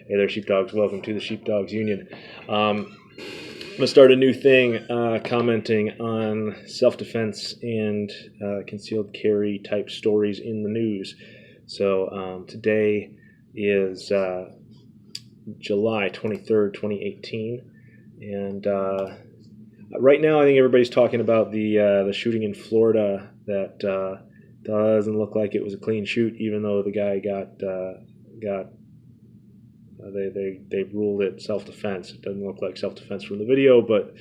Hey there, sheepdogs. Welcome to the Sheepdogs Union. I'm going to start a new thing commenting on self-defense and concealed carry type stories in the news. So today is July 23rd, 2018. And right now I think everybody's talking about the shooting in Florida that doesn't look like it was a clean shoot, even though the guy they ruled it self-defense. It doesn't look like self-defense from the video, but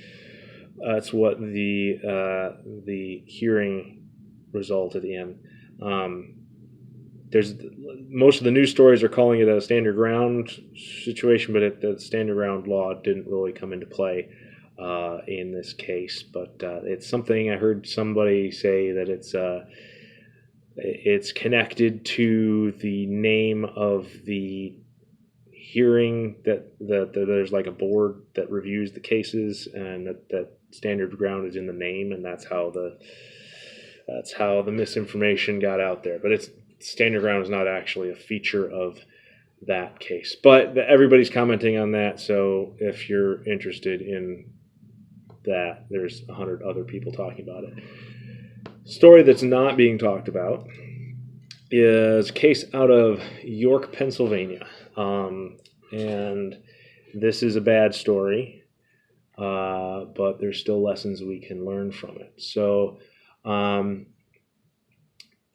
that's what the hearing resulted in. There's most of the news stories are calling it a stand your ground situation, but the stand your ground law didn't really come into play in this case. But it's something I heard somebody say that it's connected to the name of the hearing that there's like a board that reviews the cases, and that stand your ground is in the name, and that's how the misinformation got out there. But stand your ground is not actually a feature of that case. But everybody's commenting on that, so if you're interested in that, there's 100 other people talking about it. Story that's not being talked about is a case out of York, Pennsylvania. And this is a bad story, but there's still lessons we can learn from it. So a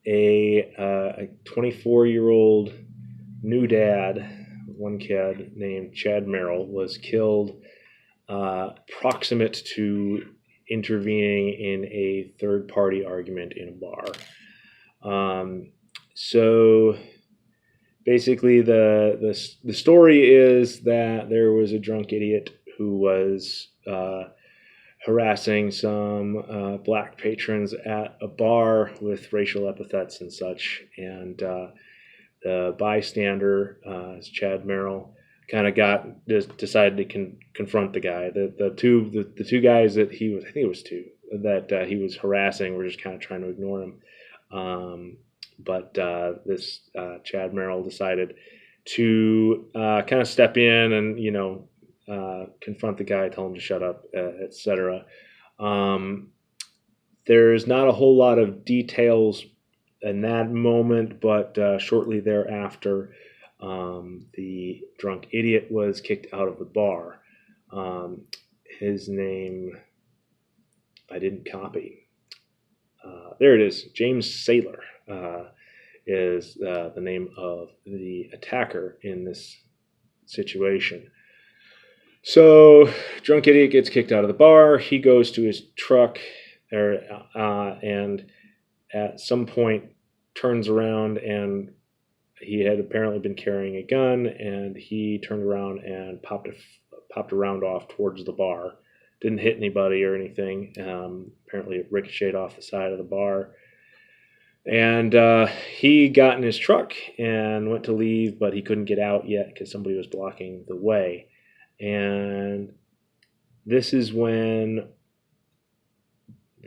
24-year-old new dad, one kid named Chad Merrill, was killed proximate to intervening in a third-party argument in a bar. So basically, the story is that there was a drunk idiot who was harassing some black patrons at a bar with racial epithets and such, and the bystander, Chad Merrill, kind of decided to confront the guy. The two guys that he was, I think it was two, that he was harassing were just kind of trying to ignore him. But this Chad Merrill decided to kind of step in and, confront the guy, tell him to shut up, etc. There's not a whole lot of details in that moment, but shortly thereafter, the drunk idiot was kicked out of the bar. His name, I didn't copy. There it is. James Saylor is the name of the attacker in this situation. So, drunk idiot gets kicked out of the bar. He goes to his truck, and at some point turns around, and he had apparently been carrying a gun, and he turned around and popped a round off towards the bar. Didn't hit anybody or anything. Apparently it ricocheted off the side of the bar. And he got in his truck and went to leave, but he couldn't get out yet because somebody was blocking the way. And this is when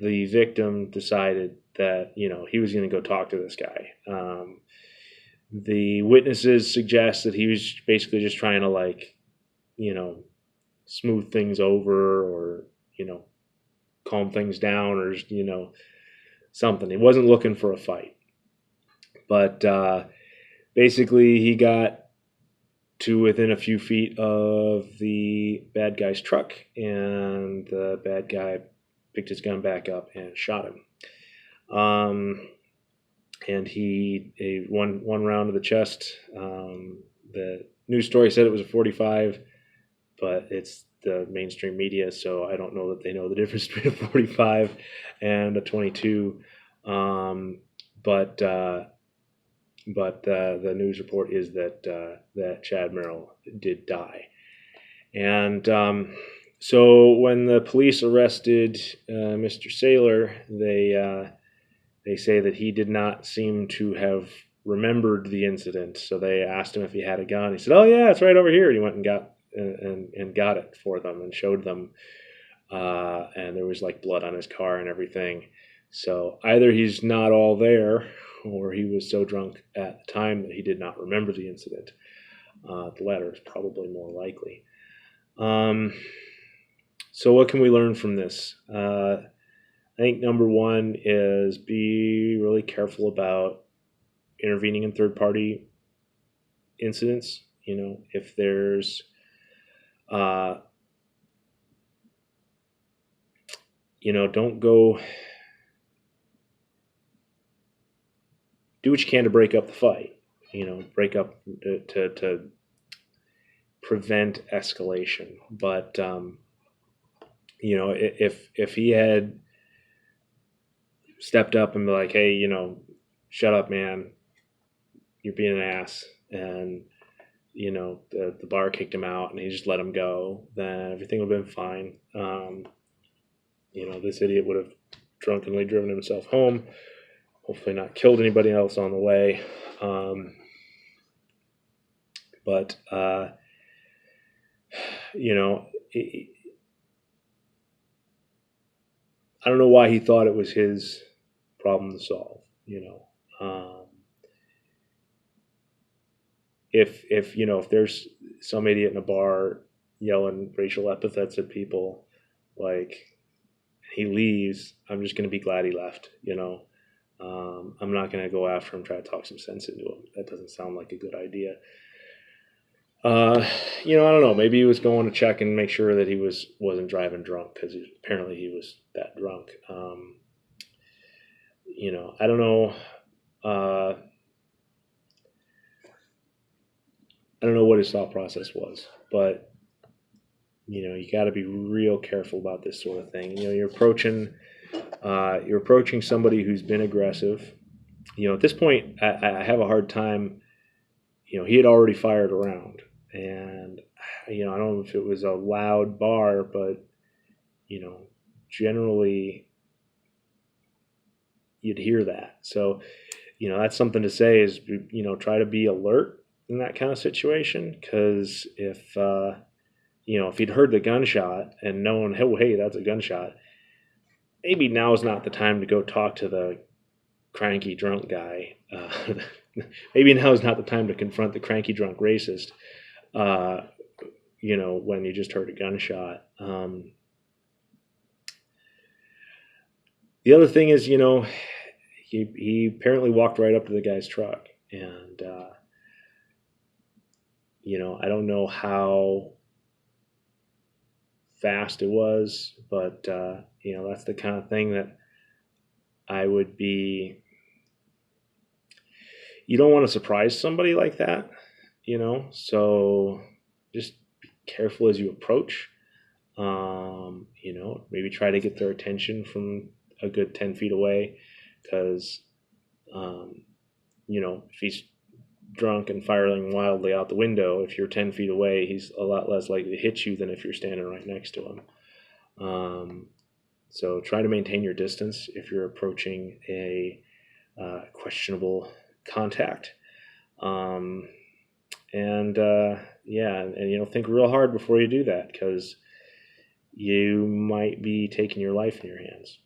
the victim decided that, he was going to go talk to this guy. The witnesses suggest that he was basically just trying to, smooth things over, or, calm things down, or, something. He wasn't looking for a fight. But basically he got to within a few feet of the bad guy's truck, and the bad guy picked his gun back up and shot him. And one round to the chest. The news story said it was a 45, but it's the mainstream media, so I don't know that they know the difference between a 45 and a 22. But the news report is that Chad Merrill did die. And so when the police arrested Mr. Saylor, they say that he did not seem to have remembered the incident. So they asked him if he had a gun. He said, "Oh yeah, it's right over here." And he went and got it for them and showed them. And there was blood on his car and everything. So either he's not all there, or he was so drunk at the time that he did not remember the incident. The latter is probably more likely. So what can we learn from this? I think number one is be really careful about intervening in third-party incidents. If there's don't go, do what you can to break up the fight, break up to prevent escalation. But if he had stepped up and be like, hey, shut up, man, you're being an ass, and the bar kicked him out and he just let him go, then everything would have been fine. This idiot would have drunkenly driven himself home, hopefully not killed anybody else on the way. But I don't know why he thought it was his problem to solve. If there's some idiot in a bar yelling racial epithets at people, like, he leaves, I'm just going to be glad he left. I'm not going to go after him, try to talk some sense into him. That doesn't sound like a good idea. I don't know. Maybe he was going to check and make sure that he wasn't driving drunk, because apparently he was that drunk. I don't know. I don't know what his thought process was, but you got to be real careful about this sort of thing. You're approaching somebody who's been aggressive. At this point, I have a hard time. He had already fired a round, and I don't know if it was a loud bar, but generally you'd hear that. So that's something to say is try to be alert in that kind of situation, because if he'd heard the gunshot and known, oh, hey, that's a gunshot, maybe now is not the time to go talk to the cranky drunk guy. Maybe now is not the time to confront the cranky drunk racist, when you just heard a gunshot. The other thing is, he apparently walked right up to the guy's truck, and I don't know how fast it was, but that's the kind of thing that I would be. You don't want to surprise somebody like that, so just be careful as you approach. Maybe try to get their attention from a good 10 feet away, because if he's drunk and firing wildly out the window, if you're 10 feet away, he's a lot less likely to hit you than if you're standing right next to him. So try to maintain your distance if you're approaching a questionable contact. And think real hard before you do that, because you might be taking your life in your hands.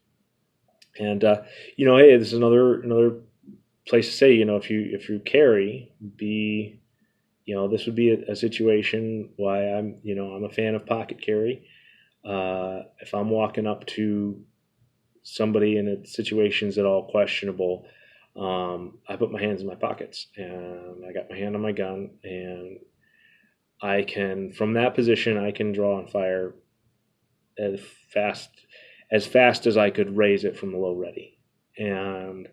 And hey, this is another place to say, if you carry, be, this would be a situation why I'm a fan of pocket carry. If I'm walking up to somebody in situations at all questionable, I put my hands in my pockets and I got my hand on my gun, and I can, from that position, I can draw and fire as fast as I could raise it from the low ready. And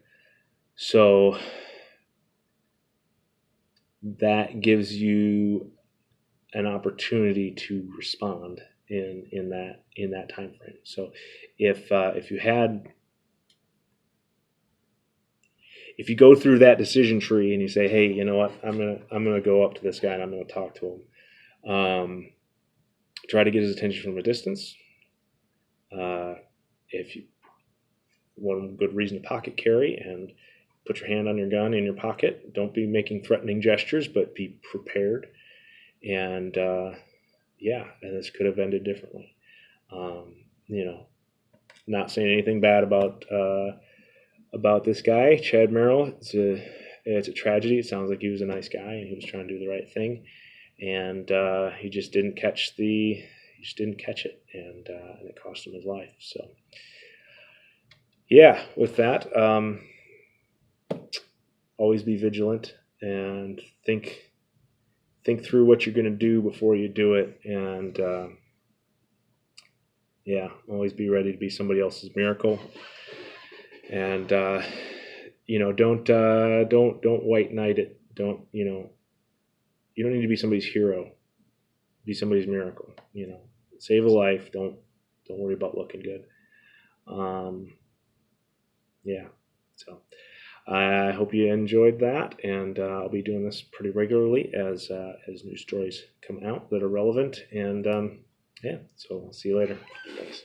so that gives you an opportunity to respond in that time frame. So if you go through that decision tree and you say, hey, you know what, I'm gonna go up to this guy and I'm gonna talk to him. Try to get his attention from a distance. If you, one good reason to pocket carry and put your hand on your gun in your pocket. Don't be making threatening gestures, but be prepared. And and this could have ended differently. Not saying anything bad about this guy, Chad Merrill. It's a tragedy. It sounds like he was a nice guy and he was trying to do the right thing. and he just didn't catch it, and it cost him his life. So yeah, with that, always be vigilant and think through what you're going to do before you do it, and yeah, always be ready to be somebody else's miracle. And don't white knight it. Don't you don't need to be somebody's hero. Be somebody's miracle. Save a life. Don't worry about looking good. Yeah. So I hope you enjoyed that, and I'll be doing this pretty regularly as new stories come out that are relevant. And yeah, so I'll see you later. Thanks.